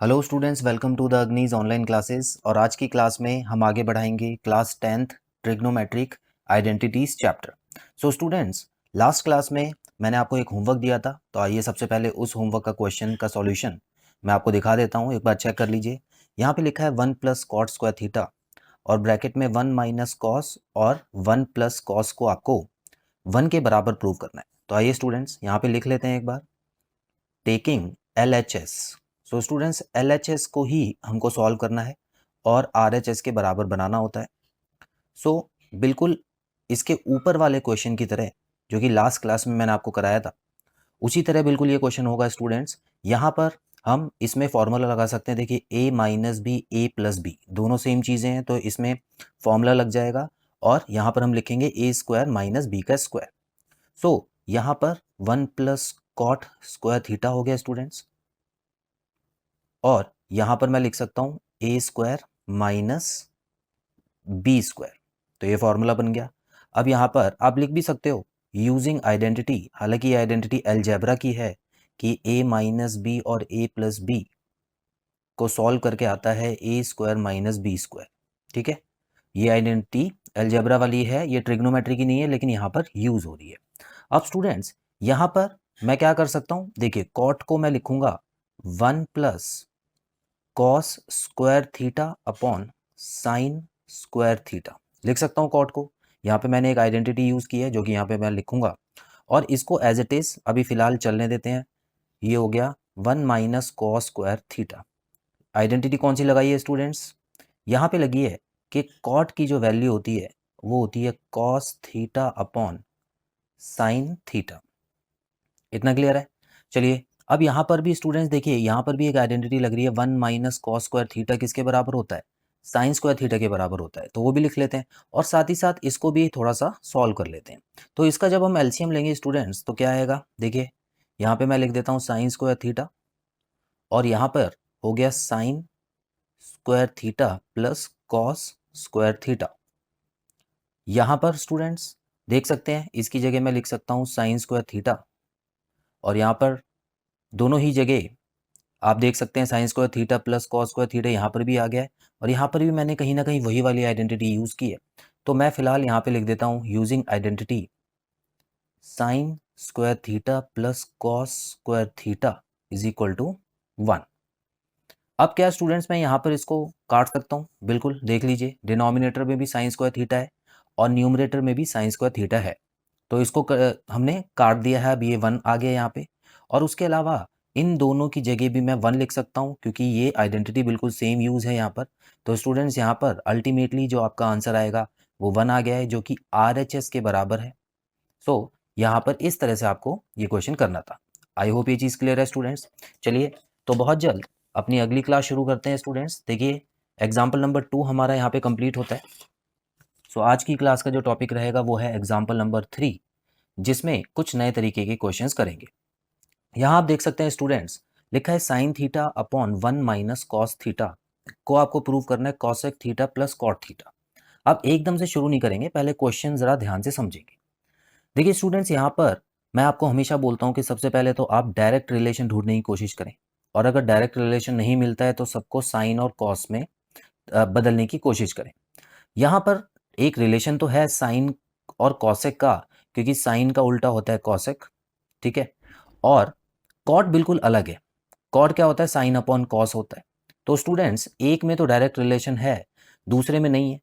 Hello students, welcome to the Agnij online classes. और आज की क्लास में हम आगे बढ़ाएंगे class 10th trigonometric identities chapter. So students, last class में मैंने आपको एक होमवर्क दिया था, तो आइए सबसे पहले उस होमवर्क का क्वेश्चन का सॉल्यूशन मैं आपको दिखा देता हूँ। एक बार चेक कर लीजिए। यहाँ पे लिखा है 1 प्लस कॉट स्क्वायर थीटा और ब्रैकेट में 1 माइनस कॉस और 1 प्लस कॉस को आपको 1 के बराबर प्रूव करना है। तो आइए स्टूडेंट्स यहाँ पे लिख लेते हैं एक बार, taking LHS। So students, LHS को ही हमको सॉल्व करना है और RHS के बराबर बनाना होता है। सो बिल्कुल इसके ऊपर वाले क्वेश्चन की तरह जो कि लास्ट क्लास में मैंने आपको कराया था, उसी तरह बिल्कुल ये क्वेश्चन होगा स्टूडेंट्स। यहाँ पर हम इसमें फॉर्मूला लगा सकते हैं। देखिए, a minus B A plus B दोनों सेम चीज़ें हैं, तो इसमें फॉर्मूला लग जाएगा और यहाँ पर हम लिखेंगे a स्क्वायर माइनस बी का स्क्वायर। सो यहाँ पर 1 प्लस कॉट स्क्वायर थीटा हो गया स्टूडेंट्स, और यहाँ पर मैं लिख सकता हूँ ए स्क्वायर माइनस बी स्क्वायर। तो ये फॉर्मूला बन गया। अब यहाँ पर आप लिख भी सकते हो यूजिंग आइडेंटिटी, हालांकि ये आइडेंटिटी अलजेब्रा की है कि ए माइनस बी और ए प्लस बी को सॉल्व करके आता है a square minus B square. ठीक है, ये आइडेंटिटी अलजेब्रा वाली है, ये ट्रिग्नोमेट्री की नहीं है, लेकिन यहाँ पर यूज हो रही है। अब स्टूडेंट्स, यहाँ पर मैं क्या कर सकता हूँ, देखिए कॉट को मैं लिखूंगा 1 plus cos square theta upon sine square theta. लिख सकता हूँ कॉट को। यहाँ पे मैंने एक आइडेंटिटी यूज़ की है जो कि यहाँ पे मैं लिखूंगा, और इसको एज इट इज़ अभी फिलहाल चलने देते हैं। ये हो गया 1 minus cos square theta. Identity कौन सी लगाई है स्टूडेंट्स? यहाँ पे लगी है कि कॉट की जो वैल्यू होती है वो होती है cos theta upon sine theta. इतना क्लियर है? चलिए, अब यहाँ पर भी स्टूडेंट्स देखिए, यहाँ पर भी एक आइडेंटिटी लग रही है 1 माइनस कॉस स्क्वायर थीटा किसके बराबर होता है? साइन स्क्वायर थीटा के बराबर होता है, तो वो भी लिख लेते हैं और साथ ही साथ इसको भी थोड़ा सा सॉल्व कर लेते हैं। तो इसका जब हम एलसीएम लेंगे स्टूडेंट्स तो क्या आएगा? देखिए, यहाँ पे मैं लिख देता हूँ साइन स्क्वायर थीटा, और यहाँ पर हो गया sign square theta plus cos square theta. यहाँ पर स्टूडेंट्स देख सकते हैं, इसकी जगह मैं लिख सकता हूँ साइन स्क्वायर थीटा, और यहाँ पर दोनों ही जगह आप देख सकते हैं sign square theta plus cos square theta यहाँ पर भी आ गया है, और यहाँ पर भी मैंने कहीं ना कहीं वही वाली आइडेंटिटी यूज़ की है। तो मैं फिलहाल यहाँ पे लिख देता हूँ using identity sine square theta plus cos square theta is equal to 1। अब क्या स्टूडेंट्स, मैं यहाँ पर इसको काट सकता हूँ। बिल्कुल देख लीजिए, डिनोमिनेटर में भी साइन स्क्वायर थीटा है और न्यूमरेटर में भी साइन स्क्वायर थीटा है, तो इसको हमने काट दिया है। अब ये 1 आ गया यहाँ पे, और उसके अलावा इन दोनों की जगह भी मैं 1 लिख सकता हूँ क्योंकि ये आइडेंटिटी बिल्कुल सेम यूज़ है यहाँ पर। तो स्टूडेंट्स, यहाँ पर अल्टीमेटली जो आपका आंसर आएगा वो 1 आ गया है, जो कि RHS के बराबर है। सो यहाँ पर इस तरह से आपको ये क्वेश्चन करना था। आई होप ये चीज़ क्लियर है स्टूडेंट्स। चलिए, तो बहुत जल्द अपनी अगली क्लास शुरू करते हैं स्टूडेंट्स। देखिए, एग्जाम्पल नंबर 2 हमारा यहाँ पे कंप्लीट होता है। सो आज की क्लास का जो टॉपिक रहेगा वो है एग्जाम्पल नंबर 3, जिसमें कुछ नए तरीके के क्वेश्चंस करेंगे। यहाँ आप देख सकते हैं स्टूडेंट्स, लिखा है sine theta upon 1 minus cos theta को आपको प्रूव करना है cosec theta plus cot theta. आप एकदम से शुरू नहीं करेंगे, पहले क्वेश्चन जरा ध्यान से समझेंगे। देखिए स्टूडेंट्स, यहाँ पर मैं आपको हमेशा बोलता हूँ कि सबसे पहले तो आप डायरेक्ट रिलेशन ढूंढने की कोशिश करें, और अगर डायरेक्ट रिलेशन नहीं मिलता है तो सबको साइन और कॉस में बदलने की कोशिश करें। यहाँ पर एक रिलेशन तो है साइन और कॉसेक का, क्योंकि साइन का उल्टा होता है कॉसेक। ठीक है, और कॉट बिल्कुल अलग है। कॉट क्या होता है? साइन अपॉन कॉस होता है। तो स्टूडेंट्स, एक में तो डायरेक्ट रिलेशन है, दूसरे में नहीं है।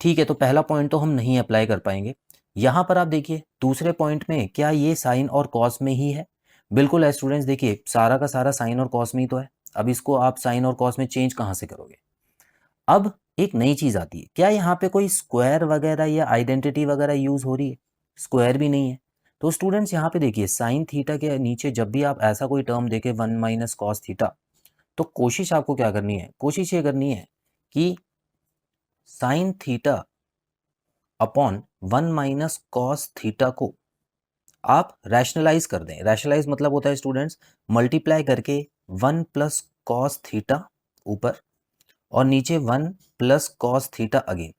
ठीक है, तो पहला पॉइंट तो हम नहीं अप्लाई कर पाएंगे। यहाँ पर आप देखिए दूसरे पॉइंट में, क्या ये साइन और कॉस में ही है? बिल्कुल है स्टूडेंट्स, देखिए सारा का सारा साइन और कॉस में ही तो है। अब इसको आप साइन और कॉस में चेंज कहाँ से करोगे? अब एक नई चीज आती है, क्या यहाँ पे कोई स्क्वायर वगैरह या आइडेंटिटी वगैरह यूज हो रही है? स्क्वायर भी नहीं है। तो स्टूडेंट्स, यहाँ पे देखिए साइन थीटा के नीचे जब भी आप ऐसा कोई टर्म देखे 1 माइनस कॉस थीटा, तो कोशिश आपको क्या करनी है? कोशिश ये करनी है कि sign theta upon 1 minus cos theta को आप रैशनलाइज कर दें। रैशनलाइज मतलब होता है स्टूडेंट्स, मल्टीप्लाई करके 1 प्लस कॉस थीटा ऊपर, और नीचे 1 प्लस कॉस थीटा अगेन।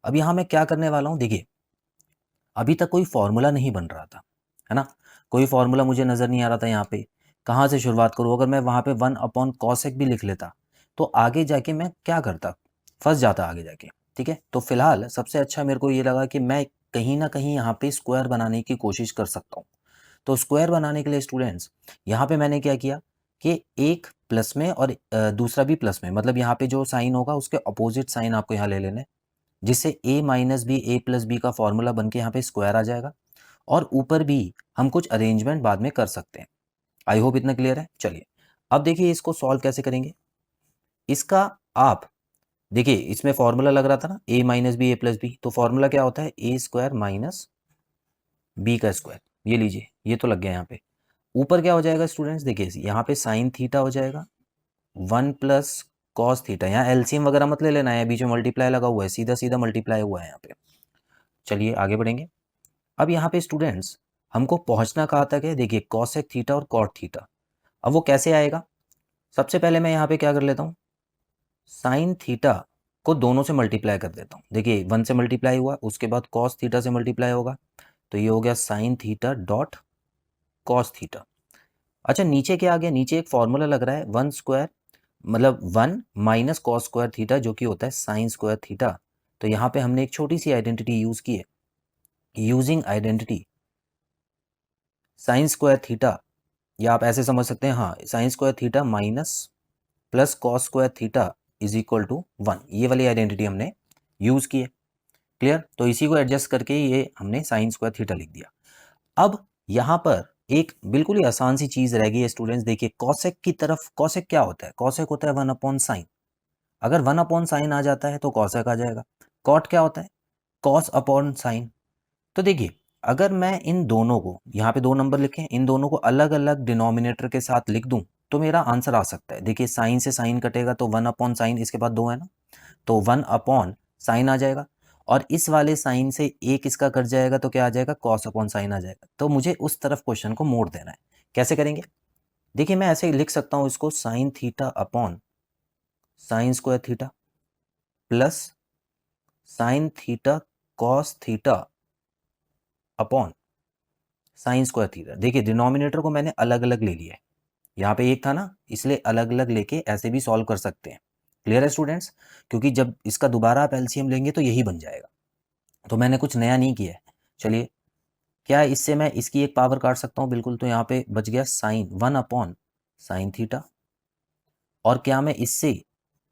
अब यहाँ मैं क्या करने वाला हूँ, देखिए अभी तक कोई फॉर्मूला नहीं बन रहा था, है ना? कोई फॉर्मूला मुझे नजर नहीं आ रहा था यहाँ पे। कहाँ से शुरुआत करूँ? अगर मैं वहाँ पे 1/cosec भी लिख लेता तो आगे जाके मैं क्या करता, फंस जाता आगे जाके। ठीक है, तो फिलहाल सबसे अच्छा मेरे को ये लगा कि मैं कहीं ना कहीं यहाँ पे स्क्वायर बनाने की कोशिश कर सकता हूँ। तो स्क्वायर बनाने के लिए स्टूडेंट्स यहाँ पे मैंने क्या किया कि एक प्लस में और दूसरा भी प्लस में, मतलब यहाँ पे जो साइन होगा उसके अपोजिट साइन आपको यहाँ ले लेने, जिससे a minus B A plus B का फॉर्मूला बन के यहाँ पे स्क्वायर आ जाएगा। और ऊपर भी हम कुछ अरेंजमेंट बाद में कर सकते हैं। आई होप इतना क्लियर है। चलिए अब देखिए इसको सॉल्व कैसे करेंगे। इसका आप देखिए, इसमें फॉर्मूला लग रहा था ना a minus B A plus b, तो फॉर्मूला क्या होता है ए स्क्वायर माइनस बी का स्क्वायर। ये लीजिए, ये तो लग गया यहाँ पे। ऊपर क्या हो जाएगा स्टूडेंट्स, देखिए यहाँ पे साइन थीटा हो जाएगा 1 प्लस कॉस थीटा। यहाँ एलसीएम वगैरह मत ले लेना है, बीच में मल्टीप्लाई लगा हुआ है, सीधा सीधा मल्टीप्लाई हुआ है यहाँ पे। चलिए आगे बढ़ेंगे। अब यहाँ पे स्टूडेंट्स हमको पहुंचना कहाँ तक है, देखिए कॉसेक थीटा और कॉट थीटा। अब वो कैसे आएगा, सबसे पहले मैं यहाँ पे क्या कर लेता हूँ, साइन थीटा को दोनों से मल्टीप्लाई कर देता हूँ। देखिए 1 से मल्टीप्लाई हुआ, उसके बाद कॉस थीटा से मल्टीप्लाई होगा, तो ये हो गया sign theta dot cos theta. अच्छा नीचे क्या आ गया, नीचे एक फॉर्मूला लग रहा है 1 स्क्वायर मतलब 1 माइनस कॉस स्क्वायर थीटा, जो कि होता है साइन स्क्वायर थीटा। तो यहाँ पे हमने एक छोटी सी आइडेंटिटी यूज की है, using identity sine square theta, या आप ऐसे समझ सकते हैं, हाँ sine square theta minus plus cos square theta is equal to 1, ये वाली आइडेंटिटी हमने यूज की है। क्लियर, तो इसी को एडजस्ट करके ये हमने साइन स्क्वायर थीटा लिख दिया। अब यहाँ पर एक बिल्कुल ही आसान सी चीज रह गई है स्टूडेंट्स, देखिए कॉसेक की तरफ, कॉसेक क्या होता है, कॉसेक होता है 1/sin। अगर 1/sin आ जाता है तो कॉसेक आ जाएगा। कॉट क्या होता है, cos/sin। तो देखिए अगर मैं इन दोनों को, यहाँ पे 2 नंबर लिखे, इन दोनों को अलग अलग डिनोमिनेटर के साथ लिख दूं तो मेरा आंसर आ सकता है। देखिए साइन से साइन कटेगा तो 1/sin, इसके बाद 2 है ना, तो 1/sin आ जाएगा। और इस वाले साइन से एक इसका कट जाएगा तो क्या आ जाएगा, cos/sin आ जाएगा। तो मुझे उस तरफ क्वेश्चन को मोड़ देना है। कैसे करेंगे, देखिए मैं ऐसे लिख सकता हूं इसको, sign theta upon sine square theta plus sine theta cos theta upon sine square theta. देखिए डिनोमिनेटर को मैंने अलग अलग ले लिया है, यहाँ पे एक था ना, इसलिए अलग अलग लेके ऐसे भी सॉल्व कर सकते हैं। क्लियर है स्टूडेंट्स, क्योंकि जब इसका दोबारा आप एलसीएम लेंगे तो यही बन जाएगा। तो मैंने कुछ नया नहीं किया है। चलिए, क्या इससे मैं इसकी एक पावर काट सकता हूँ, बिल्कुल। तो यहाँ पे बच गया साइन 1/sin थीटा। और क्या मैं इससे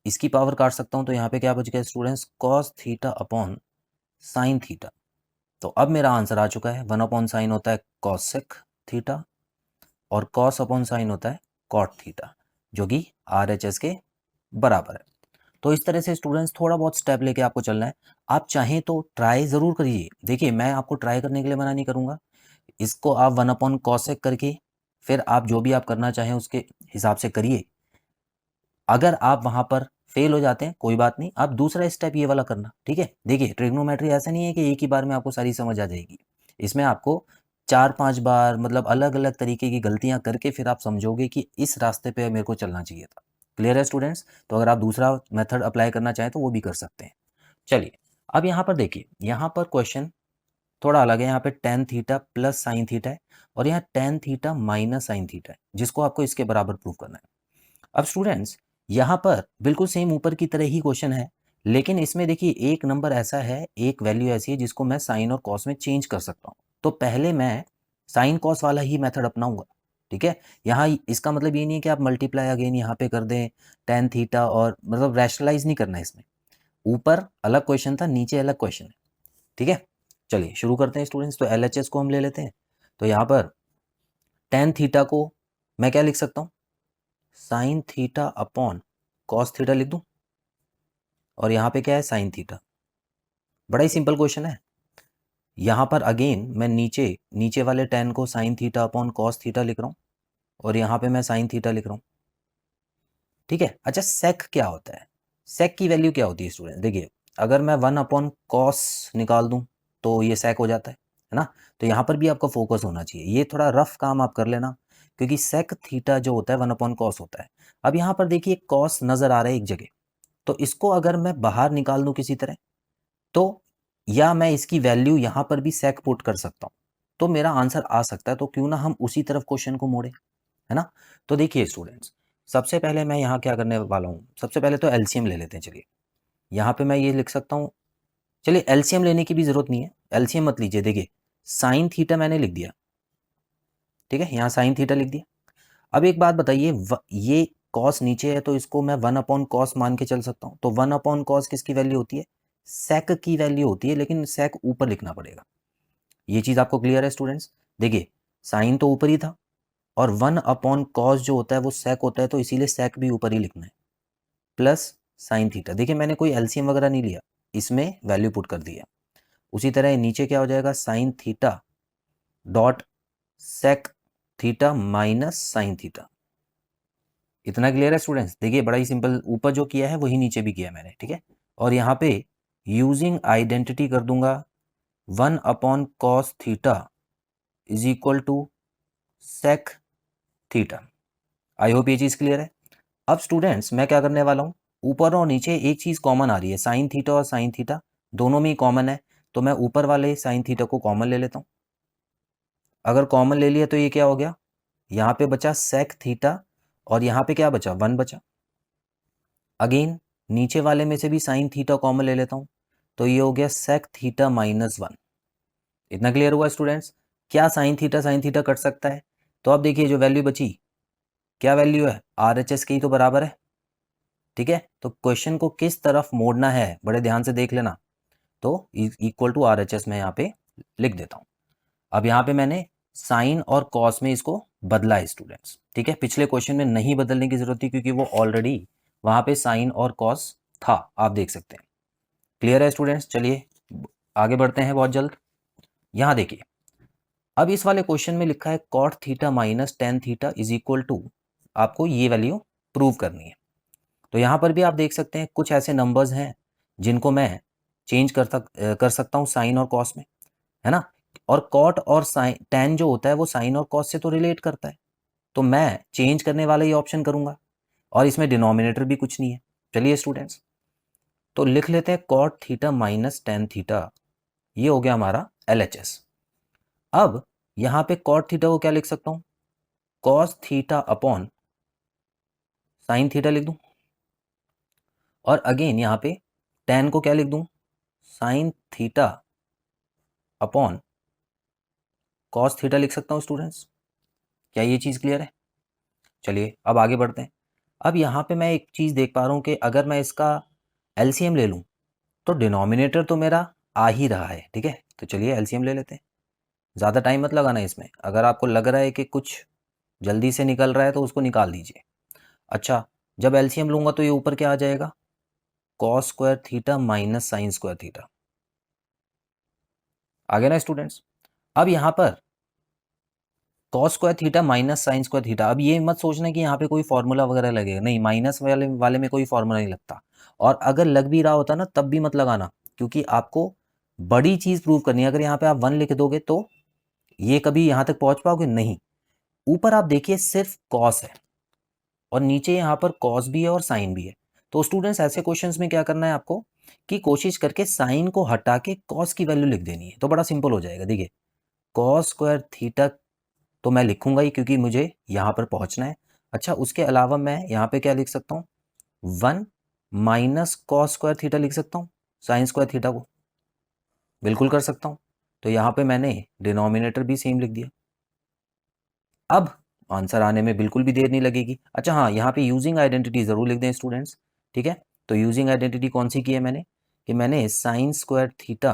इसकी पावर काट सकता हूँ, तो यहाँ पे क्या बच गया students, cos theta upon sine theta. तो अब मेरा आंसर आ चुका है, 1/sin होता है कॉसेक थीटा और कॉस अपॉन साइन होता है कॉट थीटा, जो कि RHS के बराबर है। तो इस तरह से स्टूडेंट्स थोड़ा बहुत स्टेप लेके आपको चलना है। आप चाहें तो ट्राई ज़रूर करिए, देखिए मैं आपको ट्राई करने के लिए मना नहीं करूँगा। इसको आप 1/cosec करके फिर आप जो भी आप करना चाहें उसके हिसाब से करिए। अगर आप वहाँ पर फेल हो जाते हैं कोई बात नहीं, आप दूसरा स्टेप ये वाला करना, ठीक है। देखिए ट्रिग्नोमेट्री ऐसा नहीं है कि एक ही बार में आपको सारी समझ आ जाएगी। इसमें आपको 4-5 बार, मतलब अलग अलग तरीके की गलतियां करके फिर आप समझोगे कि इस रास्ते पे मेरे को चलना चाहिए था। क्लियर है स्टूडेंट्स, तो अगर आप दूसरा मेथड अप्लाई करना चाहें तो वो भी कर सकते हैं। चलिए अब यहाँ पर देखिए, यहाँ पर क्वेश्चन थोड़ा अलग है। यहाँ पे tan theta plus sine theta है और यहाँ tan theta minus sine theta है, जिसको आपको इसके बराबर प्रूव करना है। अब स्टूडेंट्स यहाँ पर बिल्कुल सेम ऊपर की तरह ही क्वेश्चन है, लेकिन इसमें देखिए एक नंबर ऐसा है, एक वैल्यू ऐसी है जिसको मैं साइन और कॉस में चेंज कर सकता हूँ। तो पहले मैं साइन कॉस वाला ही मेथड अपनाऊंगा, ठीक है। यहाँ इसका मतलब ये नहीं है कि आप मल्टीप्लाई अगेन यहाँ पे कर दें tan थीटा, और मतलब रैशनलाइज नहीं करना है इसमें। ऊपर अलग क्वेश्चन था, नीचे अलग क्वेश्चन है, ठीक है। चलिए शुरू करते हैं स्टूडेंट्स। तो LHS को हम ले लेते हैं। तो यहाँ पर tan थीटा को मैं क्या लिख सकता हूँ, sign theta upon cos theta लिख दूं, और यहाँ पे क्या है साइन थीटा। बड़ा ही सिंपल क्वेश्चन है। यहाँ पर अगेन मैं नीचे नीचे वाले tan को sign theta upon cos theta लिख रहा हूँ, और यहाँ पे मैं साइन थीटा लिख रहा हूँ, ठीक है। अच्छा सेक क्या होता है, सेक की वैल्यू क्या होती है स्टूडेंट, देखिए अगर मैं 1/cos निकाल दूं तो ये सेक हो जाता है ना। तो यहाँ पर भी आपका फोकस होना चाहिए, ये थोड़ा रफ काम आप कर लेना, क्योंकि सेक थीटा जो होता है 1/cos होता है। अब यहाँ पर देखिए कॉस नजर आ रहा है एक जगह, तो इसको अगर मैं बाहर निकाल दूं किसी तरह, तो या मैं इसकी वैल्यू यहाँ पर भी सेक पुट कर सकता हूँ, तो मेरा आंसर आ सकता है। तो क्यों ना हम उसी तरफ क्वेश्चन को मोड़े, है ना। तो देखिए स्टूडेंट्स, सबसे पहले मैं यहाँ क्या करने वाला हूँ, सबसे पहले तो एलसीएम ले लेते हैं। चलिए यहाँ पे मैं ये लिख सकता हूँ, चलिए एलसीएम लेने की भी जरूरत नहीं है, एलसीएम मत लीजिए। देखिए साइन थीटा मैंने लिख दिया, ठीक है, यहाँ साइन थीटा लिख दिया। अब एक बात बताइए, ये कॉस नीचे है तो इसको मैं 1/कॉस मान के चल सकता हूँ। तो 1/कॉस किसकी वैल्यू होती है, सेक की वैल्यू होती है, लेकिन सेक ऊपर लिखना पड़ेगा। ये चीज़ आपको क्लियर है स्टूडेंट्स। देखिए साइन तो ऊपर ही था और 1/कॉस जो होता है वो सेक होता है, तो इसीलिए सेक भी ऊपर ही लिखना है, प्लस साइन थीटा। देखिए मैंने कोई एलसीएम वगैरह नहीं लिया, इसमें वैल्यू पुट कर दिया। उसी तरह नीचे क्या हो जाएगा, sine theta dot sec theta minus sine theta. इतना क्लियर है स्टूडेंट्स। देखिए बड़ा ही सिंपल, ऊपर जो किया है वही नीचे भी किया मैंने, ठीक है। और यहाँ पे यूजिंग आइडेंटिटी कर दूंगा 1/कॉस theta is equal to sec theta. I hope ये चीज़ क्लियर है। अब स्टूडेंट्स मैं क्या करने वाला हूँ, ऊपर और नीचे एक चीज़ कॉमन आ रही है, साइन थीटा और साइन थीटा दोनों में ही कॉमन है, तो मैं ऊपर वाले साइन थीटा को कॉमन ले लेता हूँ। अगर कॉमन ले लिया तो ये क्या हो गया, यहाँ पे बचा सेक थीटा और यहाँ पे क्या बचा, 1 बचा। अगेन नीचे वाले में से भी साइन थीटा कॉमन ले लेता हूँ, तो ये हो गया सेक थीटा माइनस 1। इतना क्लियर हुआ स्टूडेंट्स। क्या साइन थीटा कट सकता है, तो अब देखिए जो वैल्यू बची, क्या वैल्यू है, RHS की तो बराबर है, ठीक है। तो क्वेश्चन को किस तरफ मोड़ना है बड़े ध्यान से देख लेना, तो इक्वल टू RHS मैं यहाँ पे लिख देता हूँ। अब यहाँ पे मैंने साइन और कॉस में इसको बदला है स्टूडेंट्स, ठीक है। पिछले क्वेश्चन में नहीं बदलने की जरूरत थी क्योंकि वो ऑलरेडी वहाँ पे साइन और कॉस था, आप देख सकते हैं। क्लियर है स्टूडेंट्स। चलिए आगे बढ़ते हैं बहुत जल्द। यहाँ देखिए अब इस वाले क्वेश्चन में लिखा है cot theta minus ten theta is equal to, आपको ये वैल्यू प्रूव करनी है। तो यहाँ पर भी आप देख सकते हैं कुछ ऐसे नंबर्स हैं जिनको मैं चेंज कर सकता हूँ साइन और कॉस में, है ना। और कॉट और साइन टेन जो होता है वो साइन और कॉस से तो रिलेट करता है, तो मैं चेंज करने वाला ये ऑप्शन करूंगा। और इसमें डिनोमिनेटर भी कुछ नहीं है। चलिए स्टूडेंट्स तो लिख लेते हैं cot theta minus ten theta, ये हो गया हमारा LHS। अब यहां पे कॉट थीटा को क्या लिख सकता हूं, cos theta upon sine theta लिख दूं। और अगेन यहां पे टेन को क्या लिख दूं, sign theta upon cos theta लिख सकता हूं स्टूडेंट्स। क्या ये चीज क्लियर है। चलिए अब आगे बढ़ते हैं। अब यहाँ पे मैं एक चीज देख पा रहा हूं कि अगर मैं इसका LCM ले लूं तो डिनोमिनेटर तो मेरा आ ही रहा है, ठीक है। तो चलिए LCM ले लेते हैं, ज़्यादा टाइम मत लगाना इसमें। अगर आपको लग रहा है कि कुछ जल्दी से निकल रहा है तो उसको निकाल दीजिए। अच्छा जब LCM लूंगा तो ये ऊपर क्या आ जाएगा, cos square theta minus sine square theta. आ गया ना स्टूडेंट्स। अब यहाँ पर cos square theta minus sine square theta, अब ये मत सोचना कि यहाँ पे कोई फॉर्मूला वगैरह लगेगा, नहीं, माइनस वाले में कोई फॉर्मूला नहीं लगता। और अगर लग भी रहा होता ना तब भी मत लगाना, क्योंकि आपको बड़ी चीज प्रूव करनी है। अगर यहाँ पे आप 1 लिख दोगे तो ये कभी यहाँ तक पहुंच पाओगे नहीं। ऊपर आप देखिए सिर्फ कॉस है और नीचे यहाँ पर कॉस भी है और साइन भी है। तो स्टूडेंट्स ऐसे क्वेश्चंस में क्या करना है आपको कि कोशिश करके साइन को हटा के कॉस की वैल्यू लिख देनी है, तो बड़ा सिंपल हो जाएगा। देखिए कॉस स्क्वायर थीटा तो मैं लिखूंगा ही क्योंकि मुझे यहाँ पर पहुंचना है। अच्छा उसके अलावा मैं यहाँ पे क्या लिख सकता हूँ, 1 माइनस कॉस स्क्वायर थीटा लिख सकता हूँ, साइन स्क्वायर थीटा को बिल्कुल कर सकता हूँ। तो यहाँ पे मैंने डिनोमिनेटर भी सेम लिख दिया। अब आंसर आने में बिल्कुल भी देर नहीं लगेगी। अच्छा हाँ, यहाँ पे यूजिंग आइडेंटिटी जरूर लिख दें स्टूडेंट्स, ठीक है। तो यूजिंग आइडेंटिटी कौन सी की है मैंने, कि मैंने साइन स्क्वायर थीटा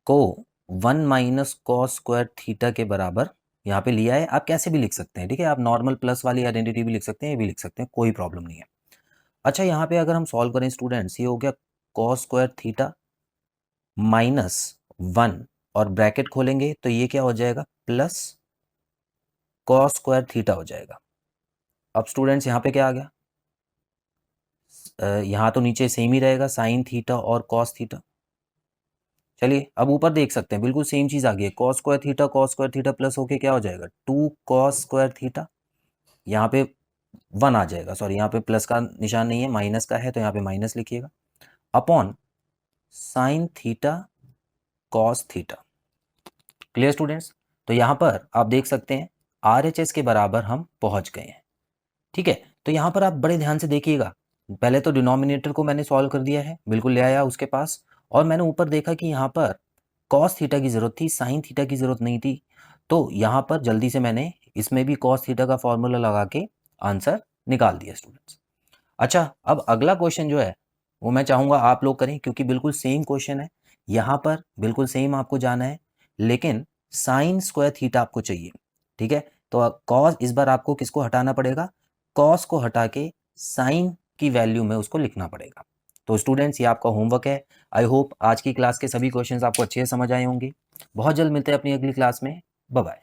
को 1 माइनस कॉस स्क्वायर थीटा के बराबर यहाँ पे लिया है। आप कैसे भी लिख सकते हैं, ठीक है, आप नॉर्मल प्लस वाली आइडेंटिटी भी लिख सकते हैं, ये भी लिख सकते हैं, कोई प्रॉब्लम नहीं है। अच्छा यहाँ पे अगर हम सॉल्व करें स्टूडेंट्स, ये हो गया कॉस स्क्वायर थीटा माइनस 1 और ब्रैकेट खोलेंगे तो ये क्या हो जाएगा, प्लस कॉस स्क्वायर थीटा हो जाएगा। अब स्टूडेंट्स यहाँ पे क्या आ गया, यहाँ तो नीचे सेम ही रहेगा, साइन थीटा और कॉस थीटा। चलिए अब ऊपर देख सकते हैं बिल्कुल सेम चीज आ गई है, कॉस स्क्वायर थीटा प्लस होके क्या हो जाएगा, 2 कॉस स्क्वायर थीटा। यहाँ पे 1 आ जाएगा, सॉरी यहाँ पे प्लस का निशान नहीं है, माइनस का है, तो यहाँ पे माइनस लिखिएगा, upon sine theta cos theta. Clear students. तो यहाँ पर आप देख सकते हैं RHS के बराबर हम पहुंच गए हैं। ठीक है, तो यहाँ पर आप बड़े ध्यान से देखिएगा। पहले तो डिनोमिनेटर को मैंने सॉल्व कर दिया है, बिल्कुल ले आया उसके पास, और मैंने ऊपर देखा कि यहाँ पर कॉस थीटा की ज़रूरत थी, साइन थीटा की ज़रूरत नहीं थी। तो यहाँ पर जल्दी से मैंने इसमें भी कॉस थीटा का फॉर्मूला लगा के आंसर निकाल दिया स्टूडेंट्स। अच्छा, अब अगला क्वेश्चन जो है वो मैं चाहूँगा आप लोग करें, क्योंकि बिल्कुल सेम क्वेश्चन है। यहाँ पर बिल्कुल सेम आपको जाना है, लेकिन साइन स्क्वायर थीटा आपको चाहिए। ठीक है, तो कॉस इस बार आपको किसको हटाना पड़ेगा, कॉस को हटा के साइन की वैल्यू में उसको लिखना पड़ेगा। तो स्टूडेंट्स ये आपका होमवर्क है। आई होप आज की क्लास के सभी क्वेश्चंस आपको अच्छे से समझ आए होंगे। बहुत जल्द मिलते हैं अपनी अगली क्लास में। Bye bye.